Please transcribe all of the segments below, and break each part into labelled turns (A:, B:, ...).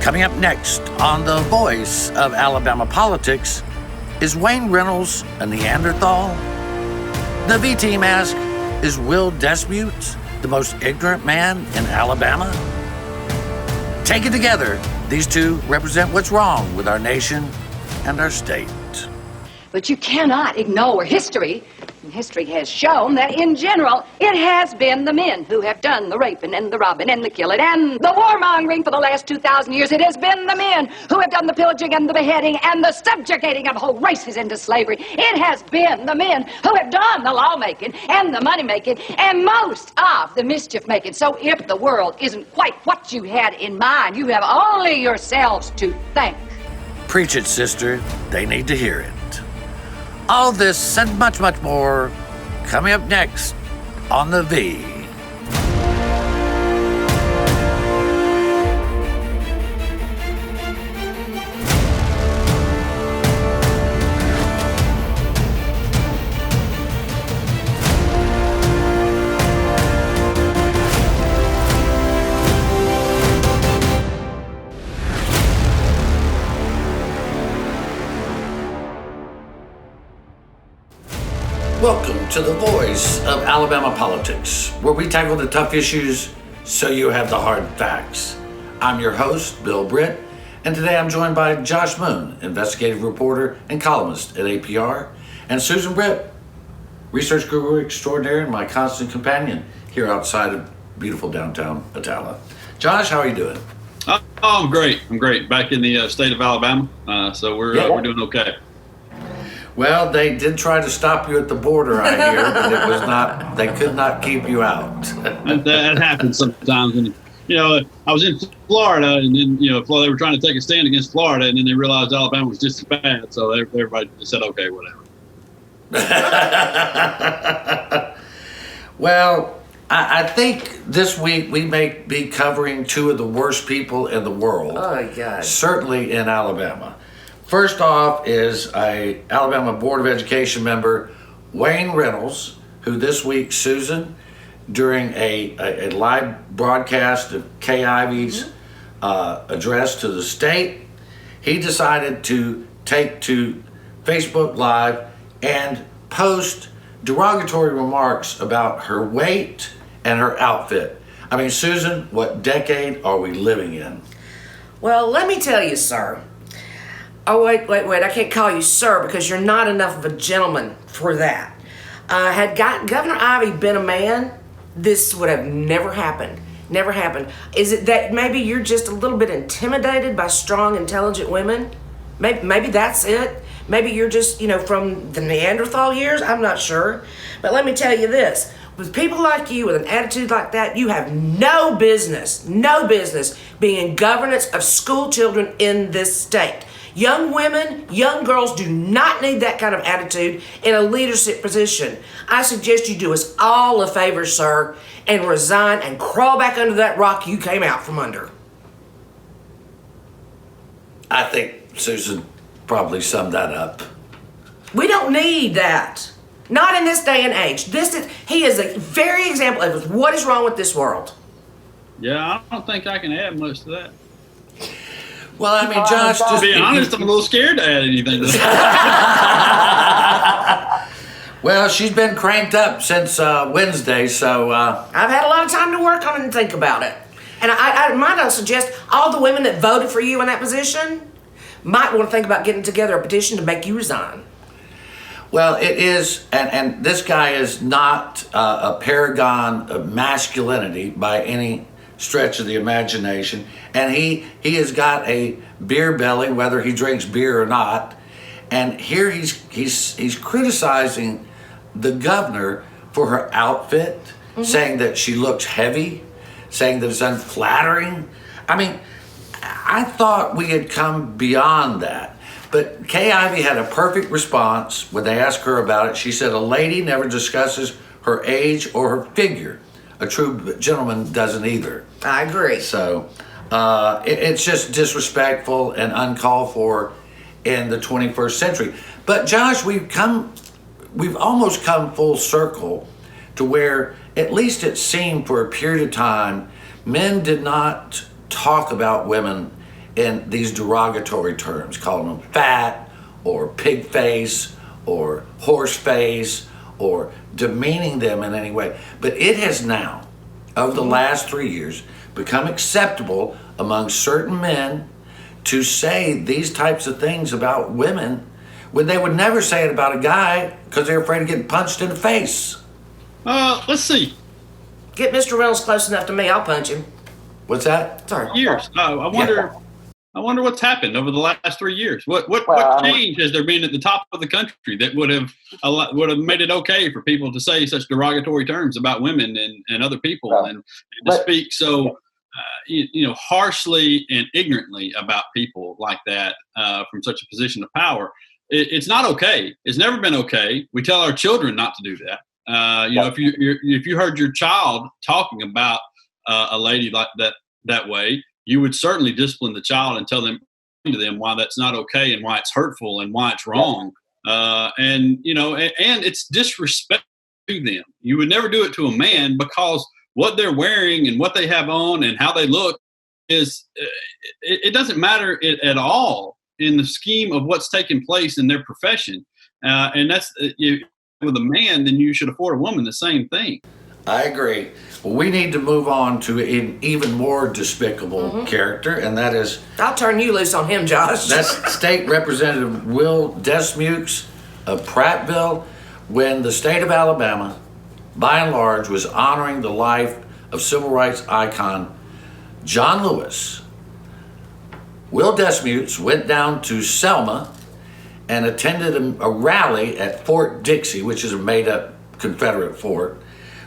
A: Coming up next on The Voice of Alabama Politics, is Wayne Reynolds a Neanderthal? The V-Team asks, is Will Dismukes the most ignorant man in Alabama? Taken together, these two represent what's wrong with our nation and our state.
B: But you cannot ignore history. And history has shown that, in general, it has been the men who have done the raping and the robbing and the killing and the warmongering for the last 2,000 years. It has been the men who have done the pillaging and the beheading and the subjugating of whole races into slavery. It has been the men who have done the lawmaking and the money-making and most of the mischief-making. So if the world isn't quite what you had in mind, you have only yourselves to thank.
A: Preach it, sister. They need to hear it. All this and much, much more coming up next on The V. Welcome to The Voice of Alabama Politics, where we tackle the tough issues so you have the hard facts. I'm your host, Bill Britt, and today I'm joined by Josh Moon, investigative reporter and columnist at APR, and Susan Britt, research guru extraordinaire and my constant companion here outside of beautiful downtown Attala. Josh, how are you doing?
C: Oh, I'm great. I'm great. Back in the state of Alabama, so we're doing okay.
A: Well, they did try to stop you at the border, I hear, but it was not, they could not keep you out.
C: that happens sometimes. And, I was in Florida, and then, they were trying to take a stand against Florida, and then they realized Alabama was just as bad, so everybody just said, okay, whatever.
A: Well, I think this week we may be covering two of the worst people in the world.
D: Oh, my God.
A: Certainly in Alabama. First off is a Alabama Board of Education member, Wayne Reynolds, who this week, Susan, during a live broadcast of Ivey's address to the state, he decided to take to Facebook Live and post derogatory remarks about her weight and her outfit. I mean, Susan, what decade are we living in?
D: Well, let me tell you, sir. Oh, wait, I can't call you sir because you're not enough of a gentleman for that. Had Governor Ivey been a man, this would have never happened. Never happened. Is it that maybe you're just a little bit intimidated by strong, intelligent women? Maybe that's it. Maybe you're just, from the Neanderthal years? I'm not sure. But let me tell you this. With people like you, with an attitude like that, you have no business being in governance of school children in this state. Young women, young girls do not need that kind of attitude in a leadership position. I suggest you do us all a favor, sir, and resign and crawl back under that rock you came out from under.
A: I think Susan probably summed that up.
D: We don't need that. Not in this day and age. He is a very example of what is wrong with this world.
C: Yeah, I don't think I can add much to that.
A: Well, I mean, Josh, just
C: to be honest, I'm a little scared to add anything to
D: that.
A: Well, she's been cranked up since Wednesday, so...
D: I've had a lot of time to work on it and think about it. And I might suggest all the women that voted for you in that position might want to think about getting together a petition to make you resign.
A: Well, it is, and this guy is not a paragon of masculinity by any stretch of the imagination, and he has got a beer belly, whether he drinks beer or not. And here he's criticizing the governor for her outfit, saying that she looks heavy, saying that it's unflattering. I mean, I thought we had come beyond that. But Kay Ivey had a perfect response when they asked her about it. She said, a lady never discusses her age or her figure. A true gentleman doesn't either.
D: I agree.
A: So it's just disrespectful and uncalled for in the 21st century. But Josh, we've almost come full circle to where, at least it seemed for a period of time, men did not talk about women in these derogatory terms, calling them fat or pig face or horse face or demeaning them in any way. But it has now, over the last 3 years, become acceptable among certain men to say these types of things about women when they would never say it about a guy because they're afraid of getting punched in the face.
C: Let's see.
D: Get Mr. Reynolds close enough to me, I'll punch him.
A: What's that?
D: Sorry.
C: Years. I wonder what's happened over the last 3 years. What change has there been at the top of the country that would have made it okay for people to say such derogatory terms about women and other people and to speak so harshly and ignorantly about people like that from such a position of power? It's not okay. It's never been okay. We tell our children not to do that. If you heard your child talking about a lady like that way, you would certainly discipline the child and tell them why that's not okay and why it's hurtful and why it's wrong. And it's disrespect to them. You would never do it to a man because what they're wearing and what they have on and how they look is it doesn't matter at all in the scheme of what's taking place in their profession. And that's with a man, then you should afford a woman the same thing.
A: I agree. Well, we need to move on to an even more despicable character, and that is...
D: I'll turn you loose on him, Josh.
A: That's State Representative Will Dismukes of Prattville, when the state of Alabama, by and large, was honoring the life of civil rights icon John Lewis. Will Dismukes went down to Selma and attended a rally at Fort Dixie, which is a made-up Confederate fort,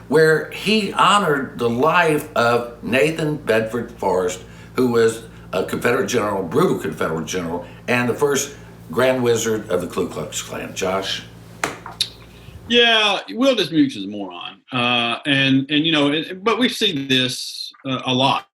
A: where he honored the life of Nathan Bedford Forrest, who was a Confederate general, brutal Confederate general, and the first Grand Wizard of the Ku Klux Klan. Josh?
C: Yeah, Will Dismukes is a moron. But we see this a lot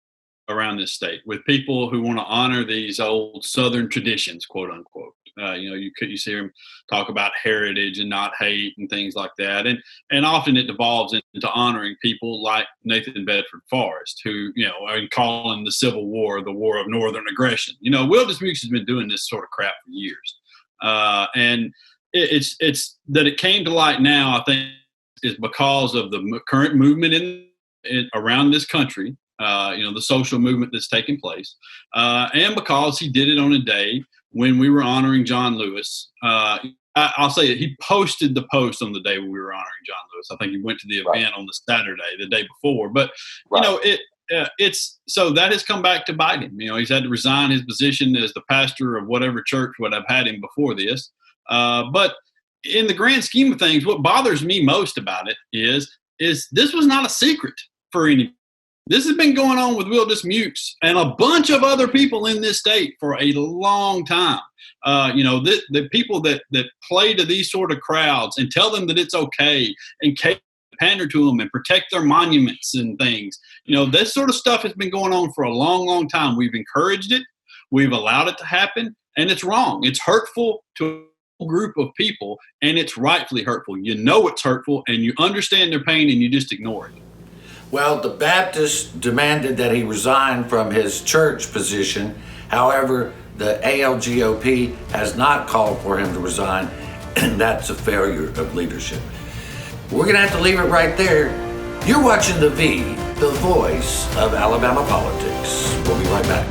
C: around this state with people who want to honor these old Southern traditions, quote unquote. You see them talk about heritage and not hate and things like that. And often it devolves into honoring people like Nathan Bedford Forrest, who, are calling the Civil War the War of Northern Aggression. Will Dismukes has been doing this sort of crap for years. And it's that it came to light now, I think, is because of the current movement in around this country, the social movement that's taking place, and because he did it on a day when we were honoring John Lewis. I'll say it, he posted the post on the day when we were honoring John Lewis. I think he went to the event on the Saturday, the day before. But, it's so that has come back to bite him. He's had to resign his position as the pastor of whatever church would have had him before this. But in the grand scheme of things, what bothers me most about it is this was not a secret for any. This has been going on with Will Dismukes and a bunch of other people in this state for a long time. The people that play to these sort of crowds and tell them that it's okay and pander to them and protect their monuments and things. This sort of stuff has been going on for a long, long time. We've encouraged it. We've allowed it to happen. And it's wrong. It's hurtful to a group of people, and it's rightfully hurtful. It's hurtful, and you understand their pain, and you just ignore it.
A: Well, the Baptists demanded that he resign from his church position. However, the ALGOP has not called for him to resign, and that's a failure of leadership. We're going to have to leave it right there. You're watching The V, the voice of Alabama politics. We'll be right back.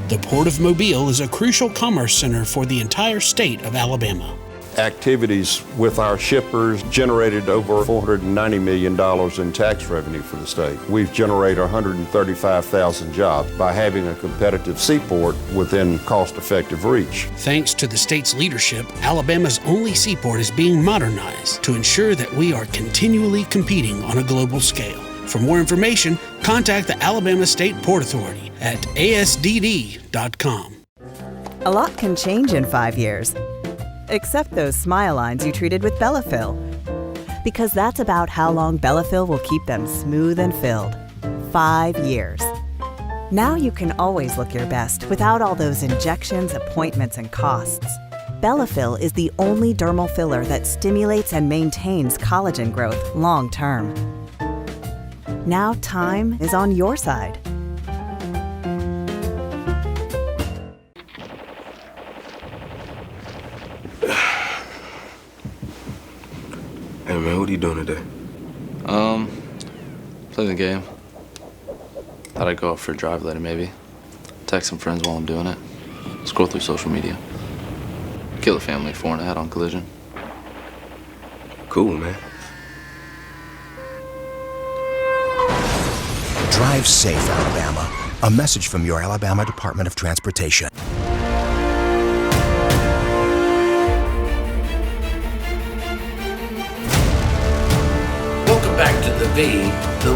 E: The Port of Mobile is a crucial commerce center for the entire state of Alabama.
F: Activities with our shippers generated over $490 million in tax revenue for the state. We've generated 135,000 jobs by having a competitive seaport within cost-effective reach.
E: Thanks to the state's leadership, Alabama's only seaport is being modernized to ensure that we are continually competing on a global scale. For more information, contact the Alabama State Port Authority at asdd.com.
G: A lot can change in 5 years, except those smile lines you treated with Bellafill. Because that's about how long Bellafill will keep them smooth and filled. 5 years. Now you can always look your best without all those injections, appointments, and costs. Belafil is the only dermal filler that stimulates and maintains collagen growth long term. Now time is on your side.
H: Hey man, what are you doing today?
I: Play the game. Thought I'd go out for a drive later, maybe. Text some friends while I'm doing it. Scroll through social media. Kill a family 4 and a head on collision.
H: Cool, man.
J: Drive safe, Alabama. A message from your Alabama Department of Transportation.
A: Welcome back to the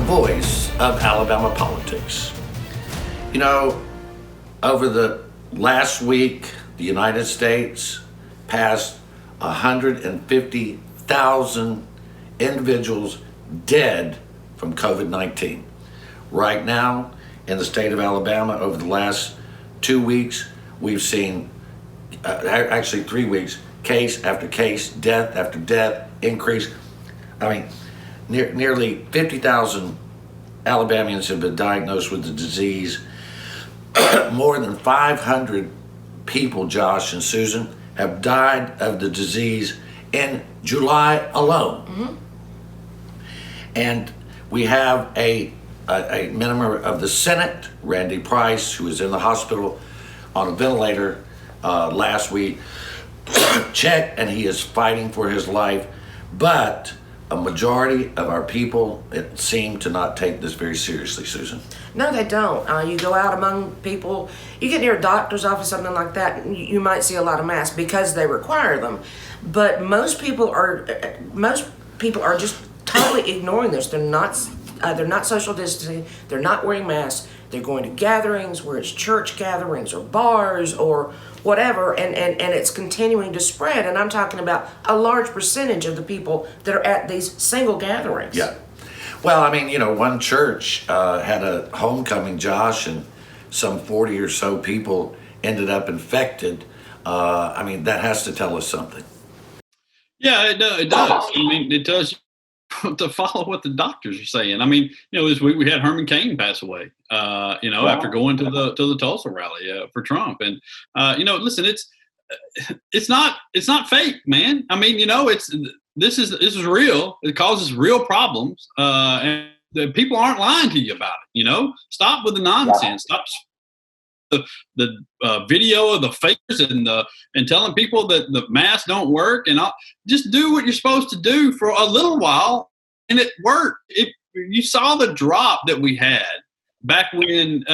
A: voice of Alabama politics. You know, over the last week, the United States passed 150,000 individuals dead from COVID-19. Right now, in the state of Alabama, over the last 2 weeks, we've seen, actually 3 weeks, case after case, death after death, increase. I mean, nearly 50,000 Alabamians have been diagnosed with the disease. More than 500 people, Josh and Susan, have died of the disease in July alone. Mm-hmm. And we have a member of the Senate, Randy Price, who was in the hospital on a ventilator last week, checked, and he is fighting for his life. But a majority of our people, it seem to not take this very seriously, Susan.
D: No, they don't. You go out among people, you get near a doctor's office, something like that, you might see a lot of masks because they require them. But most people are just totally ignoring this. They're not social distancing. They're not wearing masks. They're going to gatherings, where it's church gatherings or bars or whatever, and it's continuing to spread. And I'm talking about a large percentage of the people that are at these single gatherings.
A: Yeah. Well, I mean, you know, one church had a homecoming, Josh, and some 40 or so people ended up infected. I mean, that has to tell us something.
C: Yeah, it does. I mean, it does. To follow what the doctors are saying. I mean, you know, this week we had Herman Cain pass away, after going to the Tulsa rally for Trump. And, listen, it's not fake, man. I mean, you know, this is real. It causes real problems. And the people aren't lying to you about it. You know, stop with the nonsense. Stop the video of the fakers and telling people that the masks don't work, and just do what you're supposed to do for a little while, and it worked. You saw the drop that we had back when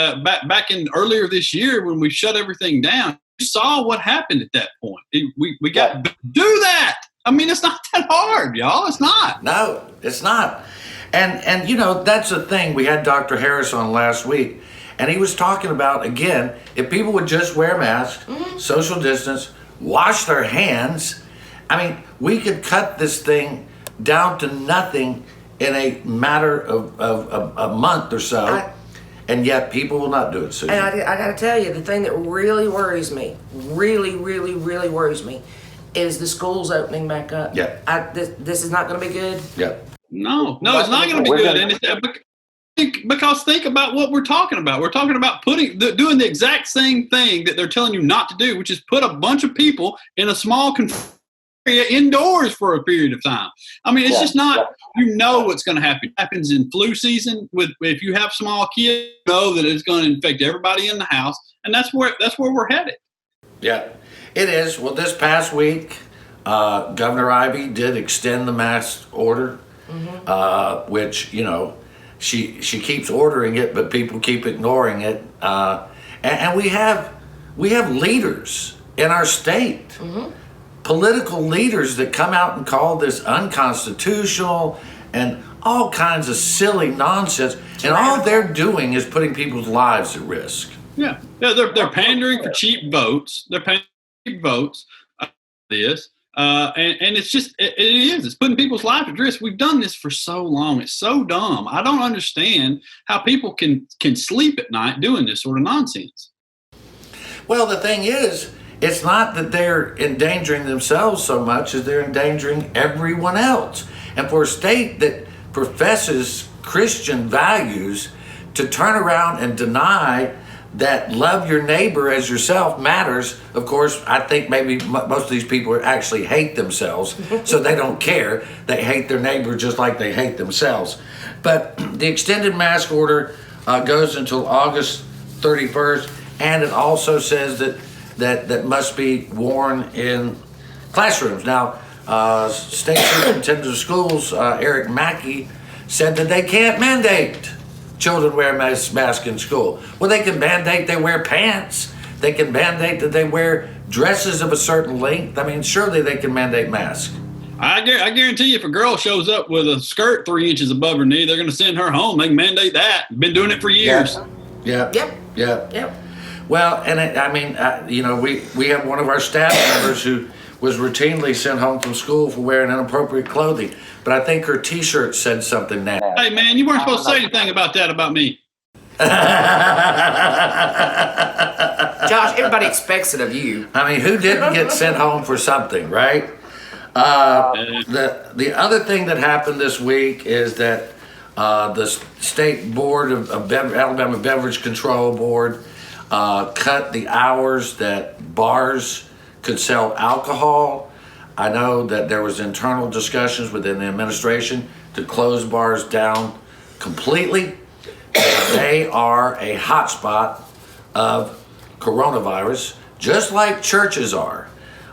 C: back in earlier this year when we shut everything down. You saw what happened at that point. We got to do that. I mean, it's not that hard, y'all. It's not.
A: No, it's not. And you know, that's the thing. We had Dr. Harris on last week. And he was talking about, again, if people would just wear masks, social distance, wash their hands, I mean, we could cut this thing down to nothing in a matter of a month or so, and yet people will not do it, Susan.
D: And I got to tell you, the thing that really worries me, really worries me, is the schools opening back up.
A: Yeah.
D: This is not going to be good.
A: Yeah.
C: No, it's not going to be good. And because think about what we're talking about. We're talking about doing the exact same thing that they're telling you not to do, which is put a bunch of people in a small area indoors for a period of time. I mean, it's just not, you know what's going to happen. It happens in flu season. If you have small kids, you know that it's going to infect everybody in the house, and that's where we're headed.
A: Yeah, it is. Well, this past week, Governor Ivey did extend the mask order, which, you know, she keeps ordering it, but people keep ignoring it. And we have leaders in our state, political leaders that come out and call this unconstitutional and all kinds of silly nonsense. And all they're doing is putting people's lives at risk.
C: Yeah, they're pandering for cheap votes. They're pandering for cheap votes. And it's just, it's putting people's lives at risk. We've done this for so long. It's so dumb. I don't understand how people can sleep at night doing this sort of nonsense.
A: Well, the thing is it's not that they're endangering themselves so much as they're endangering everyone else. And for a state that professes Christian values to turn around and deny that love your neighbor as yourself matters, of course, I think maybe most of these people actually hate themselves, so they don't care. They hate their neighbor just like they hate themselves. But the extended mask order goes until August 31st, and it also says that must be worn in classrooms. Now, State Superintendent of Schools, Eric Mackey, said that they can't mandate children wear masks in school. Well, they can mandate they wear pants. They can mandate that they wear dresses of a certain length. I mean, surely they can mandate masks.
C: I guarantee you, if a girl shows up with a skirt 3 inches above her knee, they're going to send her home. They can mandate that. Been doing it for years.
A: Yep. Well, and we have one of our staff members who was routinely sent home from school for wearing inappropriate clothing. But I think her T-shirt said something now.
C: Hey, man, you weren't supposed to say anything about that about me.
D: Josh, everybody expects it of you.
A: I mean, who didn't get sent home for something, right? The other thing that happened this week is that the state board of Alabama Beverage Control Board cut the hours that bars could sell alcohol. I know that there was internal discussions within the administration to close bars down completely. They are a hotspot of coronavirus, just like churches are.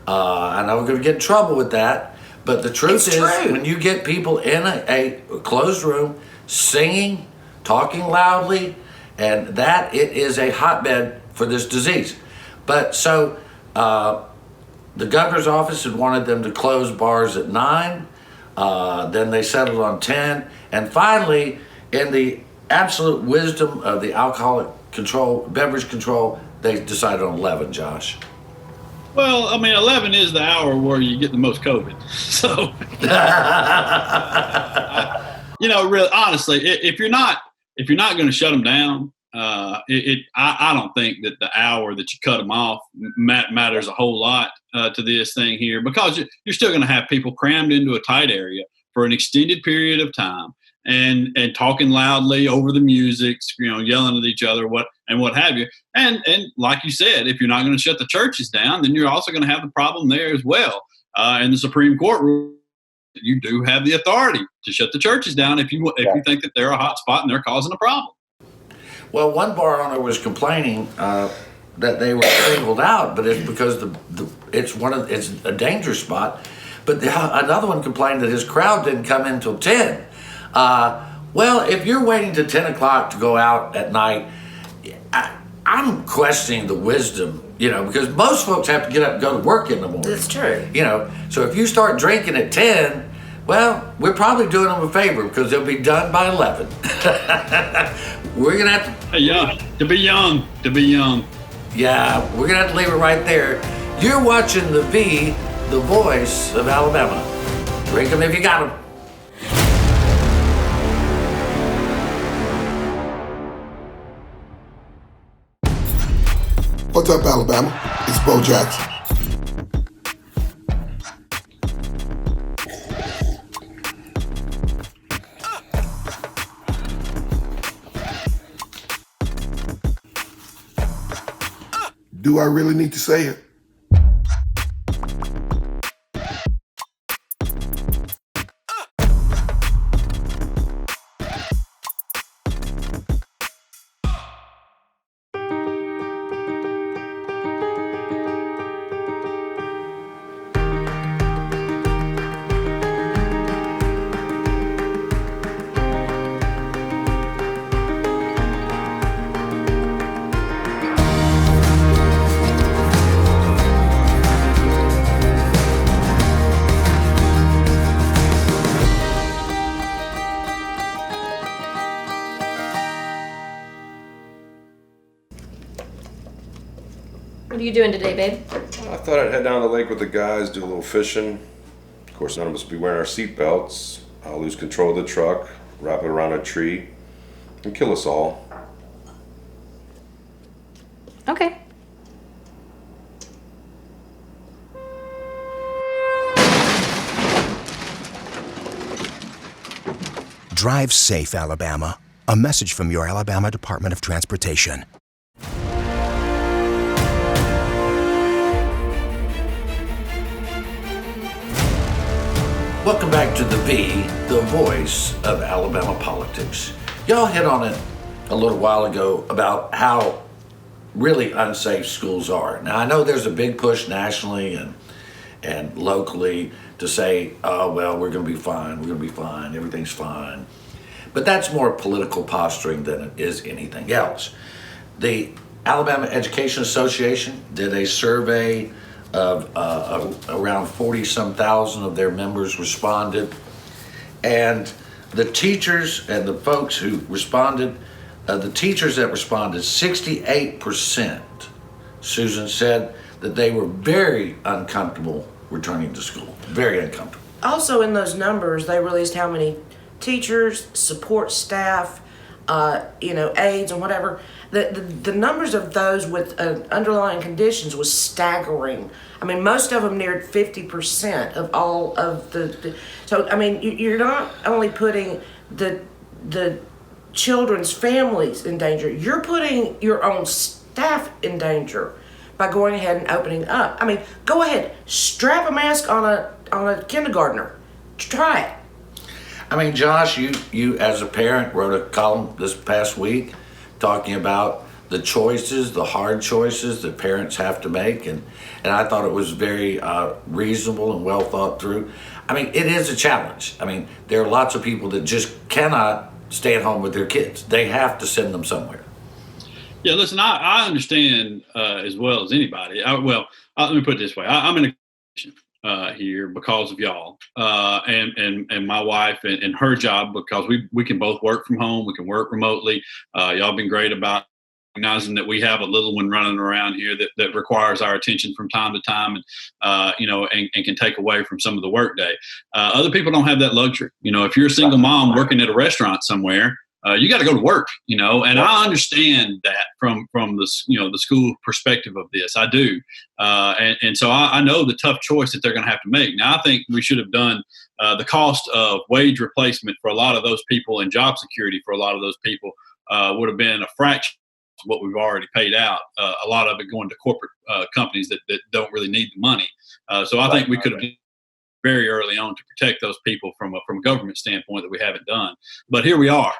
A: I know we're going to get in trouble with that, but the truth is, when you get people in a closed room singing, talking loudly, and that it is a hotbed for this disease. But so the governor's office had wanted them to close bars at 9. Then they settled on 10. And finally, in the absolute wisdom of the alcoholic control, beverage control, they decided on 11, Josh.
C: Well, I mean, 11 is the hour where you get the most COVID. So, really, honestly, if you're not going to shut them down, I don't think that the hour that you cut them off matters a whole lot to this thing here, because you're still going to have people crammed into a tight area for an extended period of time and talking loudly over the music, yelling at each other, what have you. And like you said, if you're not going to shut the churches down, then you're also going to have the problem there as well. And the Supreme Court ruled that you do have the authority to shut the churches down if you think that they're a hot spot and they're causing a problem.
A: Well, one bar owner was complaining that they were singled out, but it's because it's a danger spot. But another one complained that his crowd didn't come in till 10. Well, if you're waiting to 10 o'clock to go out at night, I'm questioning the wisdom, because most folks have to get up and go to work in the morning.
D: That's true.
A: So if you start drinking at 10, well, we're probably doing them a favor because they'll be done by 11. We're going to have to...
C: Hey, to be young.
A: Yeah, we're going to have to leave it right there. You're watching the voice of Alabama. Drink them if you got them.
K: What's up, Alabama? It's Bo Jackson. Do I really need to say it?
L: What are you doing today, babe?
H: I thought I'd head down to the lake with the guys, do a little fishing. Of course, none of us will be wearing our seatbelts. I'll lose control of the truck, wrap it around a tree, and kill us all.
L: Okay.
J: Drive safe, Alabama. A message from your Alabama Department of Transportation.
A: Welcome back to the voice of Alabama politics. Y'all hit on it a little while ago about how really unsafe schools are. Now, I know there's a big push nationally and locally to say, oh, well, we're going to be fine, everything's fine. But that's more political posturing than it is anything else. The Alabama Education Association did a survey of around 40-some thousand of their members responded. And the teachers and the folks who responded, the teachers that responded, 68%, Susan, said that they were very uncomfortable returning to school, very uncomfortable.
D: Also in those numbers, they released how many teachers, support staff, aides and whatever. The numbers of those with underlying conditions was staggering. I mean, most of them neared 50% of all of the. So I mean, you're not only putting the children's families in danger, you're putting your own staff in danger by going ahead and opening up. I mean, go ahead, strap a mask on a kindergartner. Try it.
A: I mean, Josh, you as a parent wrote a column this past week talking about the choices, the hard choices that parents have to make, and I thought it was very reasonable and well thought through. I mean, it is a challenge. I mean, there are lots of people that just cannot stay at home with their kids. They have to send them somewhere.
C: Yeah, listen, I understand as well as anybody. Let me put it this way. I'm in a here because of y'all and my wife and her job, because we can both work from home. We can work remotely. Y'all been great about recognizing that we have a little one running around here that requires our attention from time to time and can take away from some of the work day. Other people don't have that luxury. If you're a single mom working at a restaurant somewhere, you got to go to work, and I understand that from the school perspective of this. I do. And so I know the tough choice that they're going to have to make. Now, I think we should have done the cost of wage replacement for a lot of those people and job security for a lot of those people would have been a fraction of what we've already paid out. A lot of it going to corporate companies that don't really need the money. So I think we could have done very early on to protect those people from a government standpoint that we haven't done. But here we are.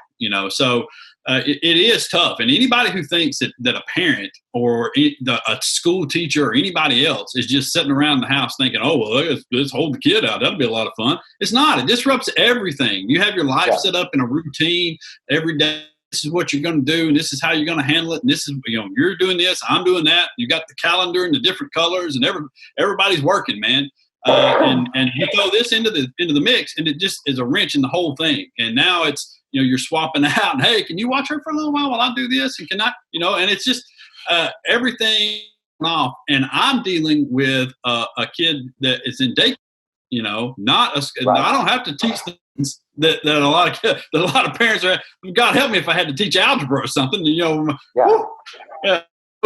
C: So it is tough. And anybody who thinks that a parent or a school teacher or anybody else is just sitting around the house thinking, oh, well, let's hold the kid out. That'll be a lot of fun. It's not. It disrupts everything. You have your life set up in a routine every day. This is what you're going to do, and this is how you're going to handle it. And this is, you're doing this, I'm doing that. You got the calendar and the different colors, and everybody's working, man. And you throw this into the mix, and it just is a wrench in the whole thing. And now it's, you're swapping out. And, hey, can you watch her for a little while I do this? And can I, and it's just everything off. And I'm dealing with a kid that is in daycare. I don't have to teach things that a lot of parents are. God help me if I had to teach algebra or something. Goes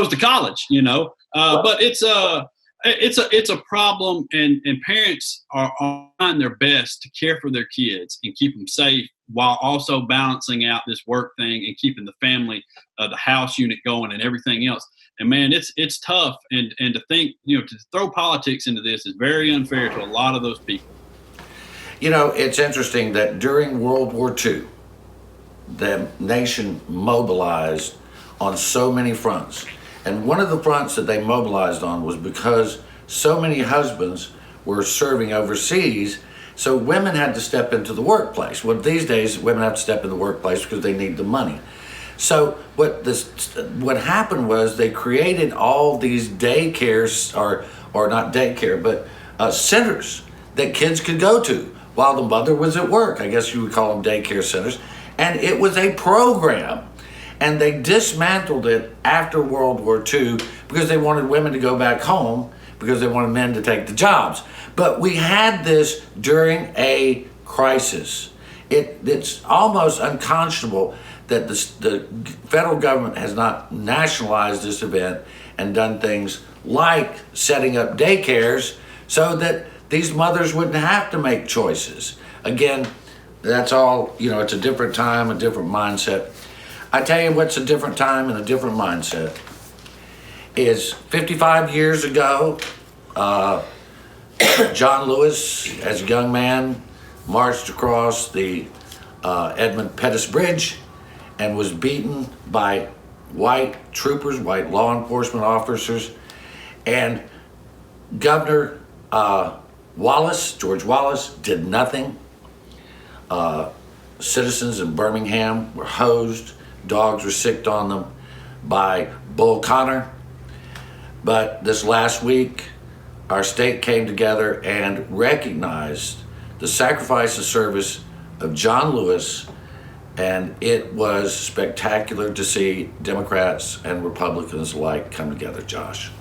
C: to college. But it's a problem, and parents are trying their best to care for their kids and keep them safe while also balancing out this work thing and keeping the family, the house unit going and everything else. And man, it's tough. And to think, to throw politics into this is very unfair to a lot of those people.
A: It's interesting that during World War II, the nation mobilized on so many fronts. And one of the fronts that they mobilized on was because so many husbands were serving overseas, so women had to step into the workplace. Well, these days, women have to step in the workplace because they need the money. So what happened was they created all these daycares, or not daycare, but centers that kids could go to while the mother was at work. I guess you would call them daycare centers. And it was a program. And they dismantled it after World War II because they wanted women to go back home because they wanted men to take the jobs. But we had this during a crisis. It's almost unconscionable that the federal government has not nationalized this event and done things like setting up daycares so that these mothers wouldn't have to make choices. Again, That's all, it's a different time, a different mindset. I tell you what's a different time and a different mindset is 55 years ago, John Lewis, as a young man, marched across the Edmund Pettus Bridge and was beaten by white troopers, white law enforcement officers, and Governor George Wallace, did nothing. Citizens in Birmingham were hosed, dogs were sicked on them by Bull Connor. But this last week, our state came together and recognized the sacrifice and service of John Lewis, and it was spectacular to see Democrats and Republicans alike come together, Josh.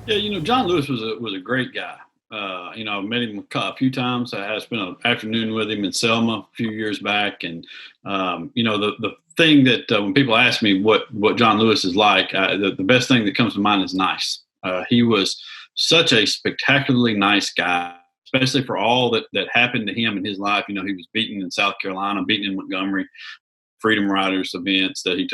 C: Yeah, John Lewis was a great guy. I met him a few times. I had spent an afternoon with him in Selma a few years back, and the thing that when people ask me what John Lewis is like, the best thing that comes to mind is nice. He was such a spectacularly nice guy, especially for all that happened to him in his life. He was beaten in South Carolina, beaten in Montgomery, Freedom Riders events that he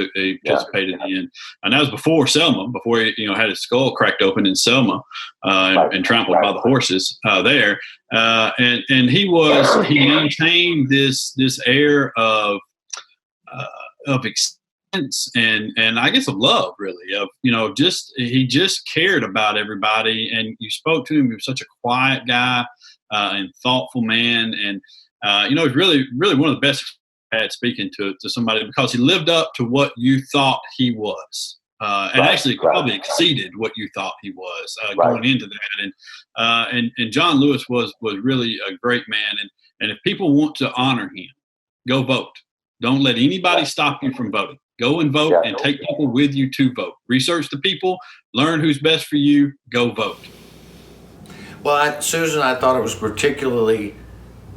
C: participated in, and that was before Selma, before he had his skull cracked open in Selma and trampled by the horses there. And he maintained this air of acceptance and I guess of love, really, of he just cared about everybody. And you spoke to him; he was such a quiet guy and thoughtful man, and he's really one of the best had speaking to somebody, because he lived up to what you thought he was, and actually probably exceeded what you thought he was going into that. And John Lewis was really a great man. And if people want to honor him, go vote. Don't let anybody stop you from voting. Go and vote, and take people with you to vote. Research the people, learn who's best for you. Go vote.
A: Well, Susan, I thought it was particularly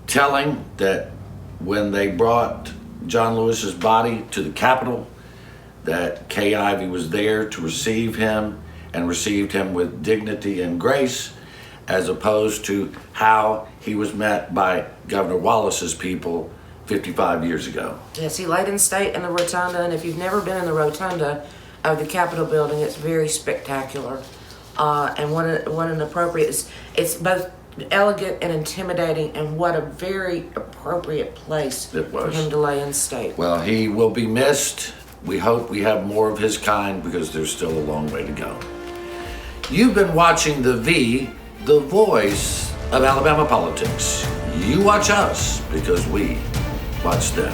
A: telling that when they brought John Lewis's body to the Capitol, that Kay Ivey was there to receive him, and received him with dignity and grace, as opposed to how he was met by Governor Wallace's people 55 years ago.
D: Yes, he laid in state in the rotunda, and if you've never been in the rotunda of the Capitol building, it's very spectacular. And what an appropriate, it's both elegant and intimidating, and what a very appropriate place for him to lay in state.
A: Well, he will be missed. We hope we have more of his kind, because there's still a long way to go. You've been watching The V, the voice of Alabama politics. You watch us, because we watch them.